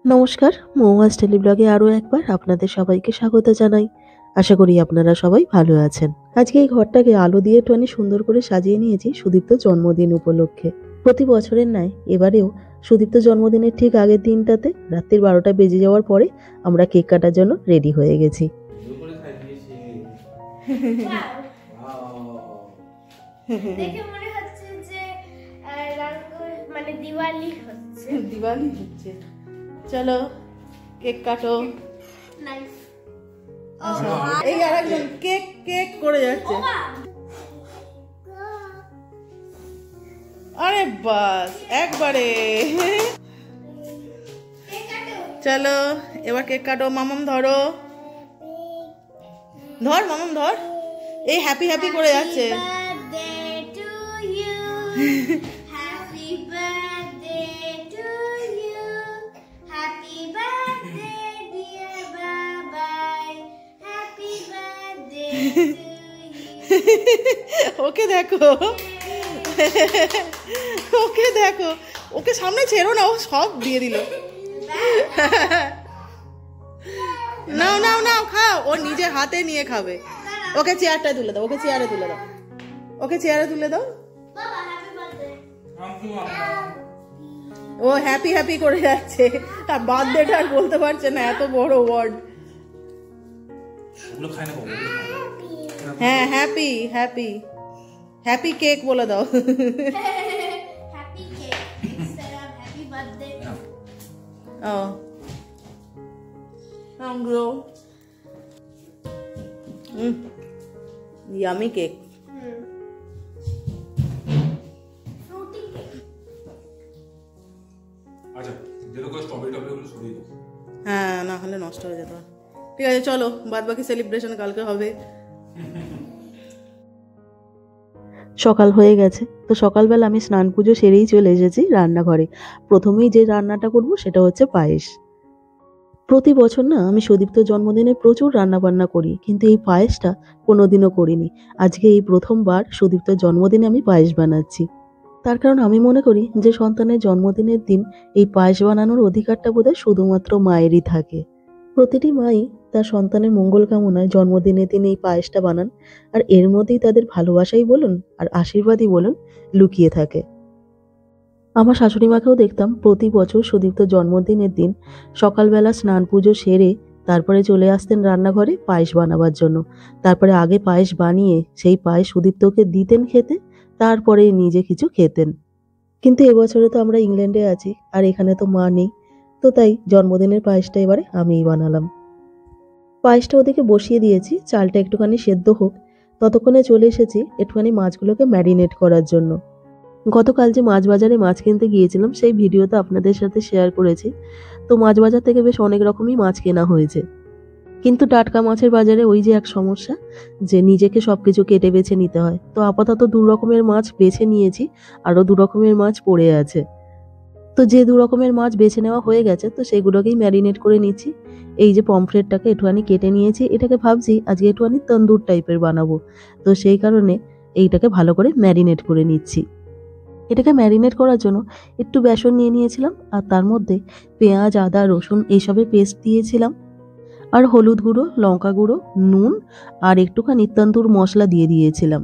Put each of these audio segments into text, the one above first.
নমস্কার, মৌমাস টেলি ব্লগে আরো একবার আপনাদের সবাইকে স্বাগত জানাই। আশা করি আপনারা সবাই ভালো আছেন। আজকে এই ঘরটাকে আলো দিয়ে একটুখানি সুন্দর করে সাজিয়ে নিয়েছি সুদীপ্ত জন্মদিন উপলক্ষে। প্রতি বছরের ন্যায় এবারেও সুদীপ্ত জন্মদিনের ঠিক আগের দিনটাতে রাত্রির 12টা বেজে যাওয়ার পরে আমরা কেক কাটার জন্য রেডি হয়ে গেছি। দেখে মনে হচ্ছে যে মানে দিওয়ালি হচ্ছে। দিওয়ালি হচ্ছে। চলো কেক কাটো। নাইস। আচ্ছা, এই আরেকজন কেক কেক করে যাচ্ছে। আরে বাস একবারে। চলো এবার কেক কাটো। মামাম ধরো, ধর মামাম ধর। এই হ্যাপি হ্যাপি করে যাচ্ছে। Happy birthday to you. Happy birthday dear Babai. Happy birthday to you. ওকে দেখো, ওকে দেখো, ওকে সামনে ছেড়ো না, ও সব দিয়ে দিল। নাও নাও নাও খাও, ও নিজে হাতে নিয়ে খাবে। ওকে চেয়ারটা তুলে দাও, ওকে চেয়ারে তুলে দাও, ওকে চেয়ারে তুলে দাও। Baba, happy birthday. ও হ্যাপি হ্যাপি করে যাচ্ছে, আর বার্থডেটা আর বলতে পারছে না, এত বড় ওয়ার্ড। হ্যাঁ হ্যাপি হ্যাপি হ্যাপি কেক বলে দাও। Happy cake instead of happy birthday. ও hungry yummy cake. Fruity cake. আচ্ছা, যেটা করে স্ট্রবেরি টবেরিগুলো সরিয়ে দাও। হ্যাঁ, না হলে নষ্ট হয়ে যেত। ঠিক আছে চলো, বাদ বাকি সেলিব্রেশন কালকে হবে। সকাল হয়ে গেছে, তো সকালবেলা আমি স্নান পুজো সেরেই চলে এসেছি রান্নাঘরে। প্রথমেই যে রান্নাটা করব সেটা হচ্ছে পায়েস। প্রতি বছর না আমি সুদীপ্ত জন্মদিনে প্রচুর রান্না বান্না করি, কিন্তু এই পায়েসটা কোনোদিনও করিনি। আজকে এই প্রথমবার সুদীপ্ত জন্মদিনে আমি পায়েস বানাচ্ছি। তার কারণ আমি মনে করি যে সন্তানের জন্মদিনের দিন এই পায়েস বানানোর অধিকারটা বোধহয় শুধুমাত্র মায়েরই থাকে। প্রতিটি মাই তার সন্তানের মঙ্গল কামনায় জন্মদিনের দিন এই পায়েসটা বানান, আর এর মধ্যেই তাদের ভালোবাসাই বলুন আর আশীর্বাদই বলুন লুকিয়ে থাকে। আমার শাশুড়ি মাকেও দেখতাম প্রতি বছর সুদীপ্ত জন্মদিনের দিন সকালবেলা স্নান পুজো সেরে তারপরে চলে আসতেন রান্নাঘরে পায়েস বানাবার জন্য। তারপরে আগে পায়েস বানিয়ে সেই পায়েস সুদীপ্তকে দিতেন খেতে, তারপরে নিজে কিছু খেতেন। কিন্তু এবছরে তো আমরা ইংল্যান্ডে আছি আর এখানে তো মা নেই, তো তাই জন্মদিনের পায়েসটা এবারে আমিই বানালাম। পায়েসটা ওদিকে বসিয়ে দিয়েছি, চালটা একটুখানি সেদ্ধ হোক। ততক্ষণে চলে এসেছি একটুখানি মাছগুলোকে ম্যারিনেট করার জন্য। গতকাল যে মাছ বাজারে মাছ কিনতে গিয়েছিলাম সেই ভিডিওটা আপনাদের সাথে শেয়ার করেছি। তো মাছ বাজার থেকে বেশ অনেক রকমই মাছ কেনা হয়েছে, কিন্তু টাটকা মাছের বাজারে ওই যে এক সমস্যা, যে নিজেকে সবকিছু কেটে বেছে নিতে হয়। তো আপাতত 2 রকমের মাছ বেছে নিয়েছি, আরো 2 রকমের মাছ পড়ে আছে। তো যে 2 রকমের মাছ বেছে নেওয়া হয়ে গেছে, তো সেগুলোকেই ম্যারিনেট করে নিচ্ছি। এই যে পমফ্রেটটাকে একটুখানি কেটে নিয়েছি, এটাকে ভাবছি আজকে একটুখানি তন্দুর টাইপের বানাবো। তো সেই কারণে এইটাকে ভালো করে ম্যারিনেট করে নিচ্ছি। এটাকে ম্যারিনেট করার জন্য একটু বেসন নিয়ে নিয়েছিলাম, আর তার মধ্যে পেঁয়াজ, আদা, রসুন এইসবের পেস্ট দিয়েছিলাম, আর হলুদ গুঁড়ো, লঙ্কা গুঁড়ো, নুন আর একটুখানি তন্দুর মশলা দিয়ে দিয়েছিলাম।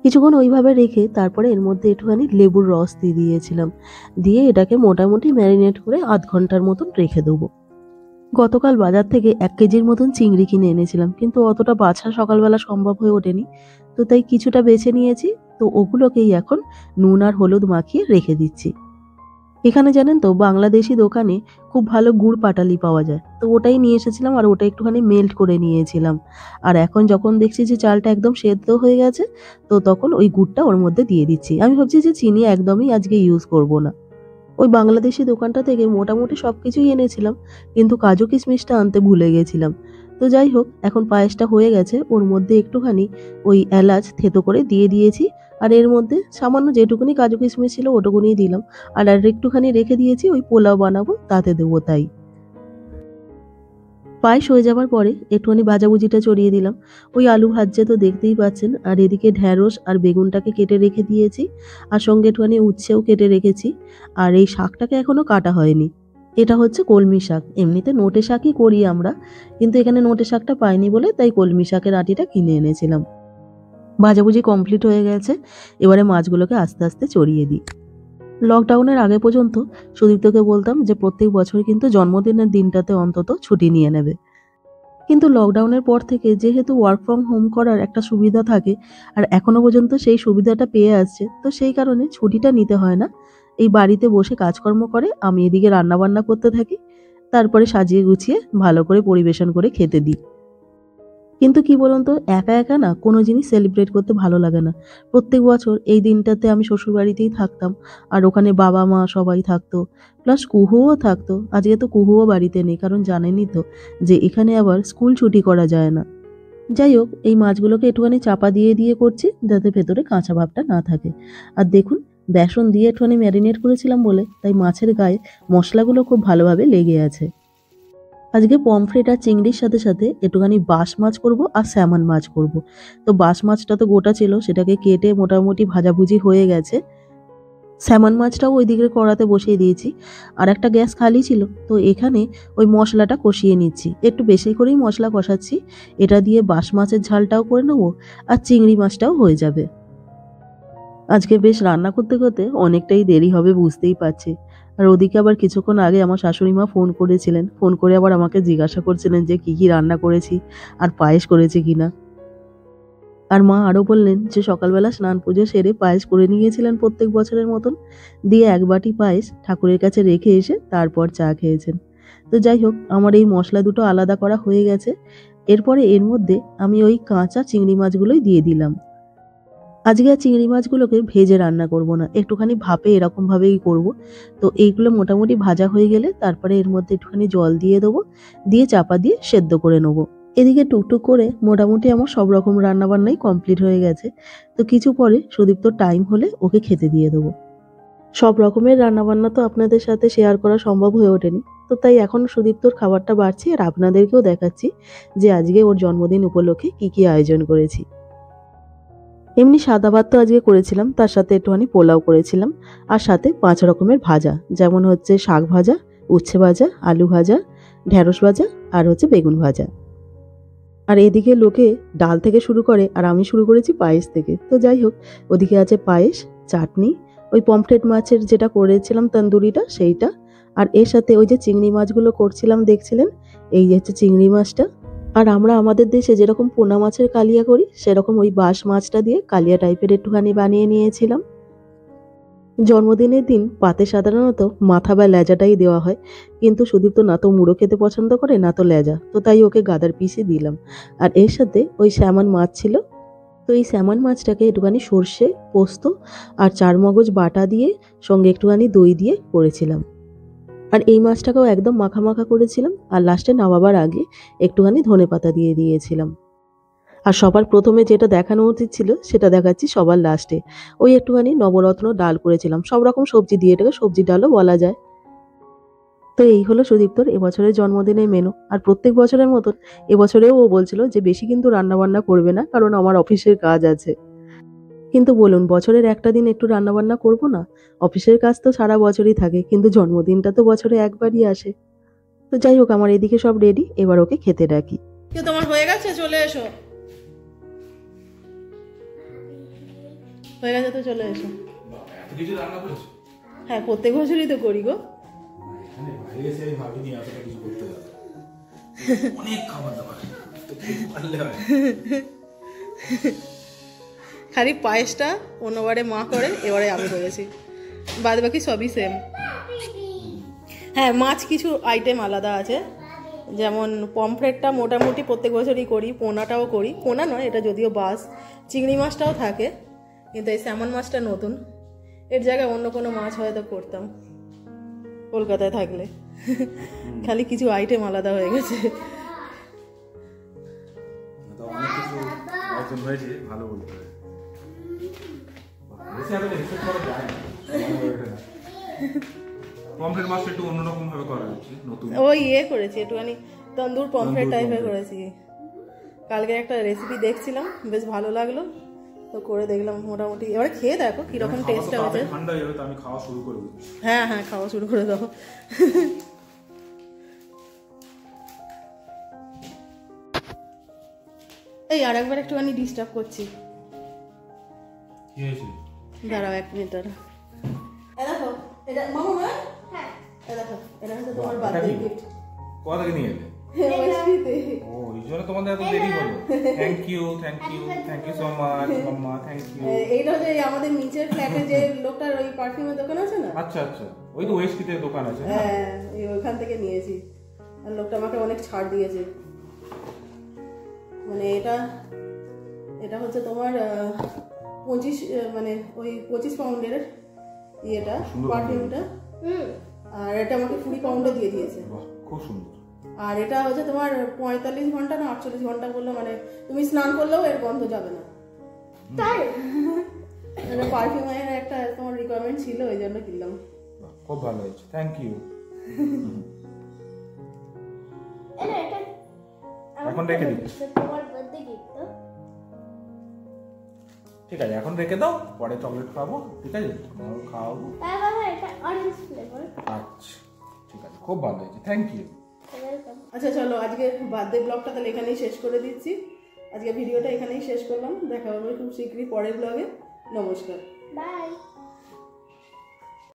কিছুক্ষণ ওইভাবে রেখে তারপরে এর মধ্যে একটুখানি লেবুর রস দিয়ে দিয়েছিলাম, দিয়ে এটাকে মোটামুটি ম্যারিনেট করে আধ ঘন্টার মতন রেখে দেবো। গতকাল বাজার থেকে 1 কেজির মতন চিংড়ি কিনে এনেছিলাম, কিন্তু অতটা বাছা সকালবেলা সম্ভব হয়ে ওঠেনি, তো তাই কিছুটা বেছে নিয়েছি। তো ওগুলোকেই এখন নুন আর হলুদ মাখিয়ে রেখে দিচ্ছি। এখানে জানেন তো বাংলাদেশি দোকানে খুব ভালো গুড় পাটালি পাওয়া যায়, তো ওটাই নিয়ে এসেছিলাম আর ওটা একটুখানি মেল্ট করে নিয়েছিলাম। আর এখন যখন দেখছি যে চালটা একদম সেদ্ধ হয়ে গেছে, তো তখন ওই গুড়টা ওর মধ্যে দিয়ে দিচ্ছি। আমি ভাবছি যে চিনি একদমই আজকে ইউজ করব না। ওই বাংলাদেশি দোকানটা থেকে মোটামুটি সবকিছুই এনেছিলাম, কিন্তু কাজু কিশমিশটা আনতে ভুলে গেছিলাম। তো যাই হোক, এখন পায়েসটা হয়ে গেছে, ওর মধ্যে একটুখানি ওই এলাচ থেতো করে দিয়ে দিয়েছি, আর এর মধ্যে সামান্য যেটুকুনি কাজু কিশমিশ ছিল ওটুকুনি দিলাম, আর একটুখানি রেখে দিয়েছি ওই পোলাও বানাবো তাতে দেবো তাই। পায়েস হয়ে যাবার পরে একটুখানি ভাজাভুজিটা চড়িয়ে দিলাম। ওই আলু ভাজছে তো দেখতেই পাচ্ছেন, আর এদিকে ঢ্যাঁড়স আর বেগুনটাকে কেটে রেখে দিয়েছি, আর সঙ্গে একটুখানি উচ্ছেও কেটে রেখেছি। আর এই শাকটাকে এখনো কাটা হয়নি, এটা হচ্ছে কলমি শাক। এমনিতে নোটে শাকই করি আমরা, কিন্তু এখানে নোটে শাকটা পাইনি বলে তাই কলমি শাকের আটিটা কিনে এনেছিলাম। ভাজাভুজি কমপ্লিট হয়ে গেছে, এবারে মাছগুলোকে আস্তে আস্তে চড়িয়ে দিই। লকডাউনের আগে পর্যন্ত সুদীপ্তকে বলতাম যে প্রত্যেক বছর কিন্তু জন্মদিনের দিনটাতে অন্তত ছুটি নিয়ে নেবে, কিন্তু লকডাউনের পর থেকে যেহেতু ওয়ার্ক ফ্রম হোম করার একটা সুবিধা থাকে, আর এখনো পর্যন্ত সেই সুবিধাটা পেয়ে আসছে, তো সেই কারণে ছুটিটা নিতে হয় না। এই বাড়িতে বসে কাজকর্ম করে, আমি এদিকে রান্নাবান্না করতে থাকি, তারপরে সাজিয়ে গুছিয়ে ভালো করে পরিবেশন করে খেতে দিই। কিন্তু কি বলুন তো, একা একা না কোনো জিনিস সেলিব্রেট করতে ভালো লাগে না। প্রত্যেক বছর এই দিনটাতে আমি শ্বশুরবাড়িতেই থাকতাম, আর ওখানে বাবা মা সবাই থাকতো, প্লাস কুহুও থাকতো। আজকে তো কুহুও বাড়িতে নেই, কারণ জানেনই তো যে এখানে আবার স্কুল ছুটি করা যায় না। যাই হোক, এই মাছগুলোকে একটুখানি চাপা দিয়ে দিয়ে করছি যাতে ভেতরে কাঁচা ভাবটা না থাকে। আর দেখুন, বেসন দিয়ে একটুখানি ম্যারিনেট করেছিলাম বলে তাই মাছের গায়ে মশলাগুলো খুব ভালোভাবে লেগে আছে। আজকে পমফ্রেট আর চিংড়ির সাথে সাথে একটুখানি বাস মাছ করব আর স্যামন মাছ করব। তো বাস মাছটা তো গোটা ছিল, সেটাকে কেটে মোটামুটি ভাজাভুজি হয়ে গেছে। স্যামন মাছটাও ওই দিকের কড়াতে বসিয়ে দিয়েছি, আর একটা গ্যাস খালি ছিল, তো এখানে ওই মশলাটা কষিয়ে নিচ্ছি। একটু বেশি করেই মশলা কষাচ্ছি, এটা দিয়ে বাস মাছের ঝালটাও করে নেবো আর চিংড়ি মাছটাও হয়ে যাবে। আজকে বেশ রান্না করতে করতে অনেকটাই দেরি হবে বুঝতেই পারছি। আর ওদিকে আবার কিছুক্ষণ আগে আমার শাশুড়ি মা ফোন করেছিলেন, ফোন করে আবার আমাকে জিজ্ঞাসা করছিলেন যে কি কি রান্না করেছি আর পায়েস করেছি কিনা। আর মা আরও বললেন যে সকালবেলা স্নান পুজো সেরে পায়েস করে নিয়েছিলেন প্রত্যেক বছরের মতন, দিয়ে এক বাটি পায়েস ঠাকুরের কাছে রেখে এসে তারপর চা খেয়েছেন। তো যাই হোক, আমার এই মশলা দুটো আলাদা করা হয়ে গেছে। এরপরে এর মধ্যে আমি ওই কাঁচা চিংড়ি মাছগুলোই দিয়ে দিলাম। আজকে আর চিংড়ি মাছগুলোকে ভেজে রান্না করব না, একটুখানি ভাপে এরকমভাবেই করব। তো এইগুলো মোটামুটি ভাজা হয়ে গেলে তারপরে এর মধ্যে একটুখানি জল দিয়ে দেবো, দিয়ে চাপা দিয়ে সেদ্ধ করে নেবো। এদিকে টুকটুক করে মোটামুটি আমার সব রকম রান্নাবান্নাই কমপ্লিট হয়ে গেছে। তো কিছু পরে সুদীপ্ত টাইম হলে ওকে খেতে দিয়ে দেবো। সব রকমের রান্নাবান্না তো আপনাদের সাথে শেয়ার করা সম্ভব হয়ে ওঠেনি, তো তাই এখন সুদীপ্তর খাবারটা বাড়ছি আর আপনাদেরকেও দেখাচ্ছি যে আজকে ওর জন্মদিন উপলক্ষে কি কি আয়োজন করেছি। এমনি সাদা ভাত তো আজকে করেছিলাম, তার সাথে একটুখানি পোলাও করেছিলাম, আর সাথে 5 রকমের ভাজা, যেমন হচ্ছে শাক ভাজা, উচ্ছে ভাজা, আলু ভাজা, ঢ্যাঁড়স ভাজা, আর হচ্ছে বেগুন ভাজা। আর এদিকে লোকে ডাল থেকে শুরু করে, আর আমি শুরু করেছি পায়েস থেকে। তো যাই হোক, ওদিকে আছে পায়েস, চাটনি, ওই পমফ্রেট মাছের যেটা করেছিলাম তন্দুরিটা সেইটা, আর এর সাথে ওই যে চিংড়ি মাছগুলো করছিলাম দেখছিলেন, এই যে হচ্ছে চিংড়ি মাছটা। আর আমরা আমাদের দেশে যেরকম পোনা মাছের কালিয়া করি, সেরকম ওই বাঁশ মাছটা দিয়ে কালিয়া টাইপের একটুখানি বানিয়ে নিয়েছিলাম। জন্মদিনের দিন পাতে সাধারণত মাথা বা লেজাটাই দেওয়া হয়, কিন্তু সুদীপ্ত না তো মুড়ো খেতে পছন্দ করে না তো লেজা, তো তাই ওকে গাদার পিসই দিলাম। আর এর সাথে ওই স্যামন মাছ ছিল, তো এই স্যামন মাছটাকে একটুখানি সর্ষে, পোস্ত আর চারমগজ বাটা দিয়ে সঙ্গে একটুখানি দই দিয়ে করেছিলাম। আর এই মাছটাকেও একদম মাখা মাখা করেছিলাম, আর লাস্টে নামাবার আগে একটুখানি ধনেপাতা দিয়ে দিয়েছিলাম। আর সবার প্রথমে যেটা দেখানো উচিত ছিল সেটা দেখাচ্ছি সবার লাস্টে। ওই একটুখানি নবরত্ন ডাল করেছিলাম, সব রকম সবজি দিয়ে, এটাকে সবজি ডালও বলা যায়। তো এই হলো সুদীপ্তর এবছরের জন্মদিনের মেনু। আর প্রত্যেক বছরের মতন এবছরেও ও বলছিল যে বেশি কিন্তু রান্নাবান্না করবে না, কারণ আমার অফিসের কাজ আছে। কিন্তু বলুন, বছরের একটা দিন একটু রান্নাবান্না করব না? অফিসের কাজ তো সারা বছরই থাকে, কিন্তু জন্মদিনটা তো বছরে একবারই আসে। তো যাই হোক, আমার এদিকে সব রেডি, এবার ওকে খেতে ডাকি। তোমার হয়ে গেছে, চলে এসো। হয়ে গেছে তো চলে এসো। এত কিছু রান্না করেছো? হ্যাঁ, প্রত্যেক বছরই তো করি গো। এখানে বাইরে এসে আমি ভাবিনি এতটা কিছু করতে হবে। অনেক খাবার দাবার তো খেতে পারলে হয়। খালি পায়েসটা অন্যবারে মা করে, এবারে আমি করেছি, বাদ বাকি সবই সেম। হ্যাঁ, মাছ কিছু আইটেম আলাদা আছে, যেমন পমফ্রেটটা মোটামুটি প্রত্যেক বছরই করি, পোনাটাও করি, পোনা নয় এটা যদিও বাস, চিংড়ি মাছটাও থাকে, কিন্তু এই স্যামন মাছটা নতুন, এর জায়গায় অন্য কোনো মাছ হয়তো করতাম কলকাতায় থাকলে। খালি কিছু আইটেম আলাদা হয়ে গেছে। অনেক কিছু আয়োজন হয়েছে, ভালো বলতে হবে। পমফ্রেট মাছটা একটু অন্যরকম ভাবে করা হচ্ছে, নতুন। ওই ইয়ে করেছি একটুখানি তন্দুর পমফ্রেট টাইপের করেছি। কালকে একটা রেসিপি দেখছিলাম, বেশ ভালো লাগলো, তো করে দেখলাম মোটামুটি। এবারে খেয়ে দেখো কিরকম টেস্টটা হয়েছে। ঠান্ডা হয়ে যাবে তো আমি খাওয়া শুরু করে দিই। হ্যাঁ হ্যাঁ, খাওয়া শুরু করে দাও। এই আর একবার একটুখানি ডিস্টার্ব করছি, কি হয়েছে? দাঁড়াও 1 মিনিট। দেখো এটা মামা মা, হ্যাঁ দেখো এটা হচ্ছে তোমার এটা বার্থডে কি? গিফট। কোথা থেকে নিয়ে এলে? ও এই জন্য তোমাদের এত দেরি হলো। Thank you so much mama, thank you. এইটা হচ্ছে আমাদের নিচের ফ্ল্যাটে যে লোকটার ওই পারফিউমের দোকান আছে না, আচ্ছা আচ্ছা, ওই তো ওয়েস্টিতে দোকান আছে না? হ্যাঁ এই ওখান থেকে নিয়েছি। আর লোকটা আমাকে অনেক ছাড় দিয়েছে। মানে এটা হচ্ছে তোমার 25 মানে ওই 25 পাউন্ডের ইয়েটা সুন্দর পারফিউমটা, আর এটা আমাকে 20 পাউন্ডে দিয়ে দিয়েছে। বাহ, খুব সুন্দর। আর এটা হচ্ছে তোমার 45 ঘন্টা না 48 ঘন্টা করলে মানে তুমি স্নান করলেও এর গন্ধ যাবে না। তাই এটা পারফিউমের একটা তোমার রিকোয়ারমেন্ট ছিল, ওই জন্য কিনলাম। বাহ, খুব ভালো হয়েছে, থ্যাংক ইউ। এটা এখন রেখে দিই। তোমার বার্থডে গিফট তো। ঠিক আছে, এখন রেখে দাও, পরে চকলেট খাবো। ঠিক আছে, তোমারও খাওয়াবো। হ্যাঁ বাবা, এটা অরেঞ্জ ফ্লেভার। আচ্ছা ঠিক আছে, খুব ভালো হয়েছে, থ্যাংক ইউ। ওয়েলকাম। আচ্ছা চলো, আজকে বার্থডে ব্লগটা তাহলে এখানেই শেষ করে দিচ্ছি। আজকে ভিডিওটা এখানেই শেষ করলাম, দেখা হবে খুব শীঘ্রই পরের ব্লগে। নমস্কার। বাই।